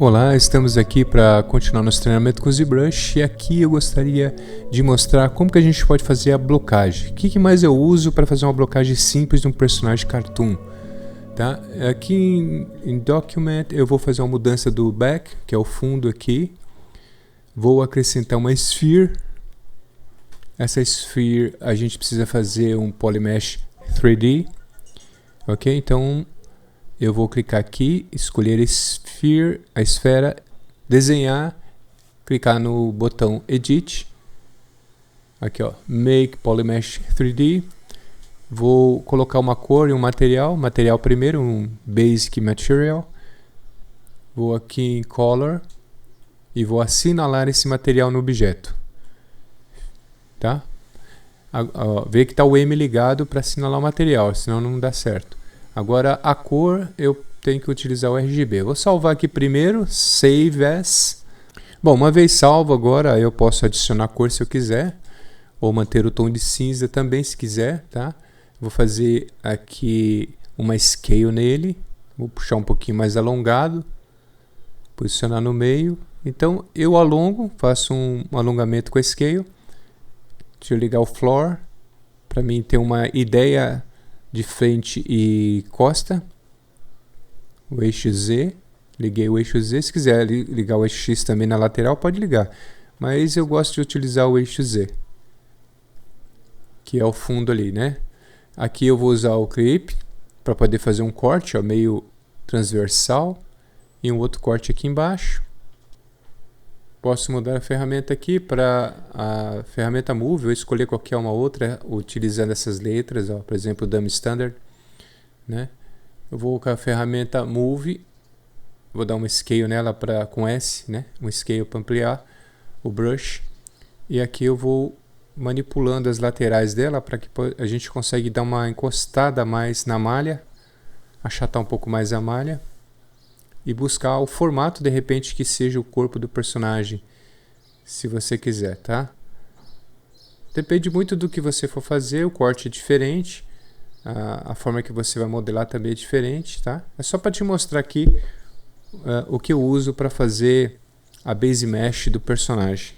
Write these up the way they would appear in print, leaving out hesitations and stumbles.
Olá, estamos aqui para continuar nosso treinamento com o ZBrush e aqui eu gostaria de mostrar como que a gente pode fazer a blocagem. O que mais eu uso para fazer uma blocagem simples de um personagem cartoon? Tá? Aqui em Document eu vou fazer uma mudança do back, que é o fundo aqui. Vou acrescentar uma sphere. Essa sphere a gente precisa fazer um Polymesh 3D. Ok? Então eu vou clicar aqui, escolher Sphere, a esfera, desenhar, clicar no botão Edit, aqui ó, Make Polymesh 3D, vou colocar uma cor e um material primeiro, um Basic Material, vou aqui em Color e vou assinalar esse material no objeto, tá? Vê que está o M ligado para assinalar o material, senão não dá certo. Agora a cor eu tenho que utilizar o RGB. Vou salvar aqui primeiro, Save As. Bom, uma vez salvo agora eu posso adicionar cor se eu quiser, ou manter o tom de cinza também se quiser, tá? Vou fazer aqui uma Scale nele, vou puxar um pouquinho mais alongado, posicionar no meio. Então eu alongo, faço um alongamento com a Scale. Deixa eu ligar o Floor, para mim ter uma ideia de frente e costa, o eixo Z, liguei o eixo Z, se quiser ligar o eixo X também na lateral pode ligar, mas eu gosto de utilizar o eixo Z, que é o fundo ali, né? Aqui eu vou usar o Clip para poder fazer um corte, ó, meio transversal, e um outro corte aqui embaixo. Posso mudar a ferramenta aqui para a ferramenta Move, ou escolher qualquer uma outra, utilizando essas letras, ó, por exemplo, o Dummy Standard, né? Eu vou com a ferramenta Move, vou dar uma Scale nela com S, né? Um Scale para ampliar o brush. E aqui eu vou manipulando as laterais dela para que a gente consiga dar uma encostada mais na malha, achatar um pouco mais a malha. E buscar o formato de repente que seja o corpo do personagem, se você quiser, tá? Depende muito do que você for fazer, o corte é diferente, a forma que você vai modelar também é diferente, tá? É só para te mostrar aqui o que eu uso para fazer a base mesh do personagem.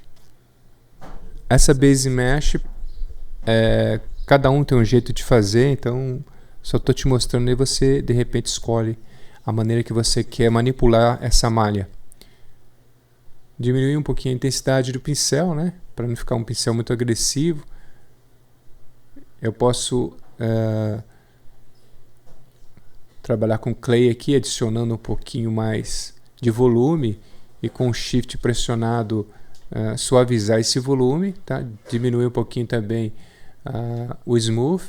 Essa base mesh, cada um tem um jeito de fazer, então só estou te mostrando e você de repente escolhe a maneira que você quer manipular essa malha. Diminuir um pouquinho a intensidade do pincel, né? Para não ficar um pincel muito agressivo. Eu posso trabalhar com Clay aqui, adicionando um pouquinho mais de volume e com o Shift pressionado suavizar esse volume, tá? Diminuir um pouquinho também o Smooth,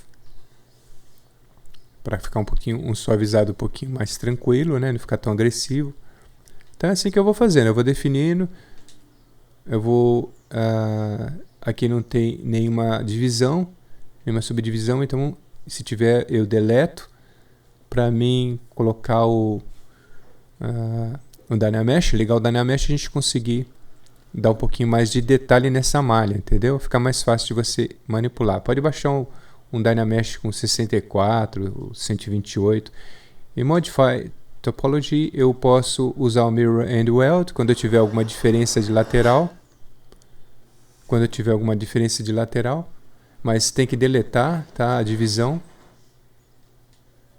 para ficar um suavizado um pouquinho mais tranquilo, né? Não ficar tão agressivo. Então é assim que eu vou fazendo, eu vou definindo, eu vou, aqui não tem nenhuma divisão, nenhuma subdivisão, então se tiver eu deleto, para mim colocar o Dynamesh, ligar o Dynamesh, a gente conseguir dar um pouquinho mais de detalhe nessa malha, entendeu? Fica mais fácil de você manipular. Pode baixar um Dynamesh com 64, 128. Em Modify Topology eu posso usar o Mirror and Weld quando eu tiver alguma diferença de lateral. Mas tem que deletar, tá, a divisão.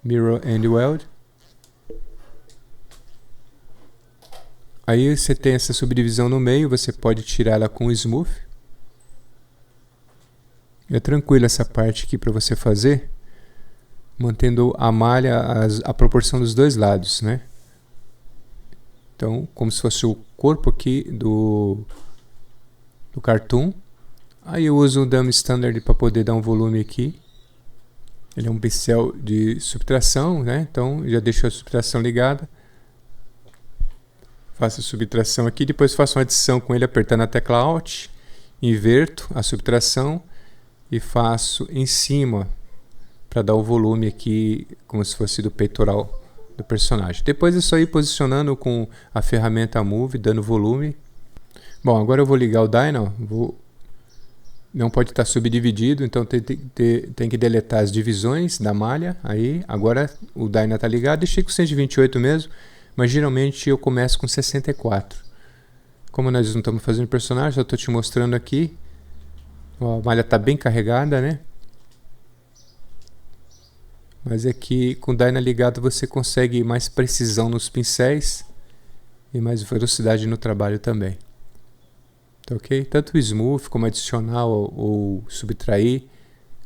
Mirror and Weld. Aí você tem essa subdivisão no meio, você pode tirar ela com o Smooth. É tranquilo essa parte aqui para você fazer, mantendo a malha, a proporção dos dois lados, né? Então, como se fosse o corpo aqui do cartoon. Aí eu uso o Dummy Standard para poder dar um volume aqui. Ele é um pincel de subtração, né? Então, já deixo a subtração ligada. Faço a subtração aqui, depois faço uma adição com ele apertando a tecla Alt. Inverto a subtração e faço em cima para dar o volume aqui como se fosse do peitoral do personagem. Depois é só ir posicionando com a ferramenta Move, dando volume. Bom, agora eu vou ligar o Dyna, não pode estar subdividido, então tem que deletar as divisões da malha. Aí, agora o Dyna está ligado, deixei com 128 mesmo, mas geralmente eu começo com 64. Como nós não estamos fazendo personagem, só estou te mostrando aqui. Ó, a malha está bem carregada, né? Mas aqui com o Dyna ligado você consegue mais precisão nos pincéis e mais velocidade no trabalho também. Tá ok? Tanto o Smooth como adicionar ou subtrair,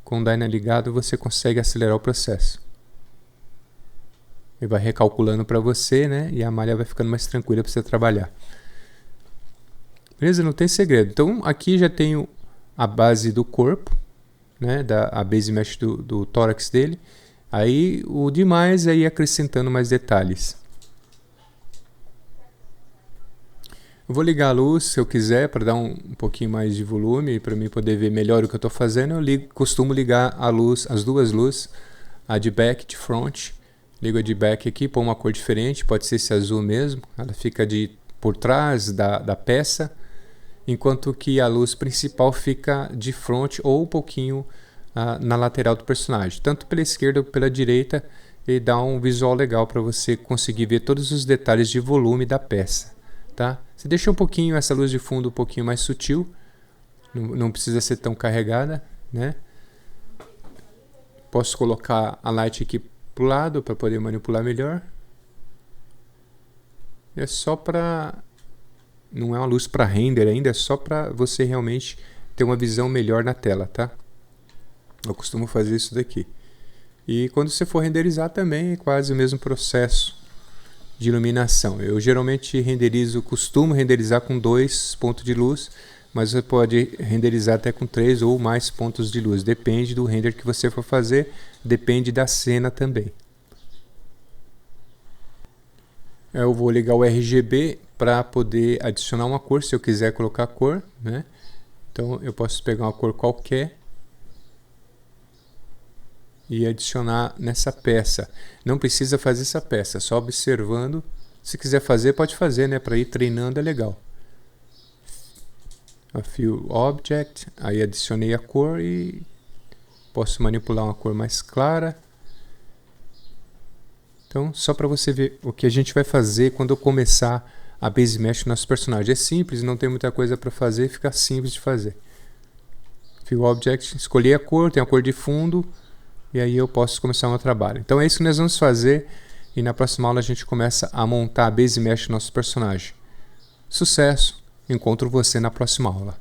com o Dyna ligado você consegue acelerar o processo. Ele vai recalculando para você, né? E a malha vai ficando mais tranquila para você trabalhar. Beleza? Não tem segredo. Então aqui já tenho a base do corpo, né? A base mesh do tórax dele. Aí o demais é ir acrescentando mais detalhes. Eu vou ligar a luz se eu quiser para dar um pouquinho mais de volume, para mim poder ver melhor o que eu estou fazendo. Eu costumo ligar a luz, as duas luzes, a de back e de front. Ligo a de back aqui, põe uma cor diferente, pode ser esse azul mesmo. Ela fica por trás da peça, enquanto que a luz principal fica de front ou um pouquinho na lateral do personagem. Tanto pela esquerda ou pela direita, ele dá um visual legal para você conseguir ver todos os detalhes de volume da peça. Tá? Você deixa um pouquinho essa luz de fundo um pouquinho mais sutil, não precisa ser tão carregada, né? Posso colocar a light aqui pro lado para poder manipular melhor. É só para, não é uma luz para render ainda, é só para você realmente ter uma visão melhor na tela, tá? Eu costumo fazer isso daqui. E quando você for renderizar também é quase o mesmo processo de iluminação. Eu geralmente costumo renderizar com 2 pontos de luz, mas você pode renderizar até com 3 ou mais pontos de luz. Depende do render que você for fazer, depende da cena também. Eu vou ligar o RGB para poder adicionar uma cor, se eu quiser colocar cor, né? Então eu posso pegar uma cor qualquer e adicionar nessa peça. Não precisa fazer essa peça, só observando. Se quiser fazer, pode fazer, né? Para ir treinando é legal. A Fill Object, aí adicionei a cor e posso manipular uma cor mais clara. Então, só para você ver o que a gente vai fazer quando eu começar a base mesh no nosso personagem. É simples, não tem muita coisa para fazer, fica simples de fazer. Fill Object, escolhi a cor, tem a cor de fundo. E aí eu posso começar o meu trabalho. Então é isso que nós vamos fazer. E na próxima aula a gente começa a montar a base mesh do nosso personagem. Sucesso! Encontro você na próxima aula.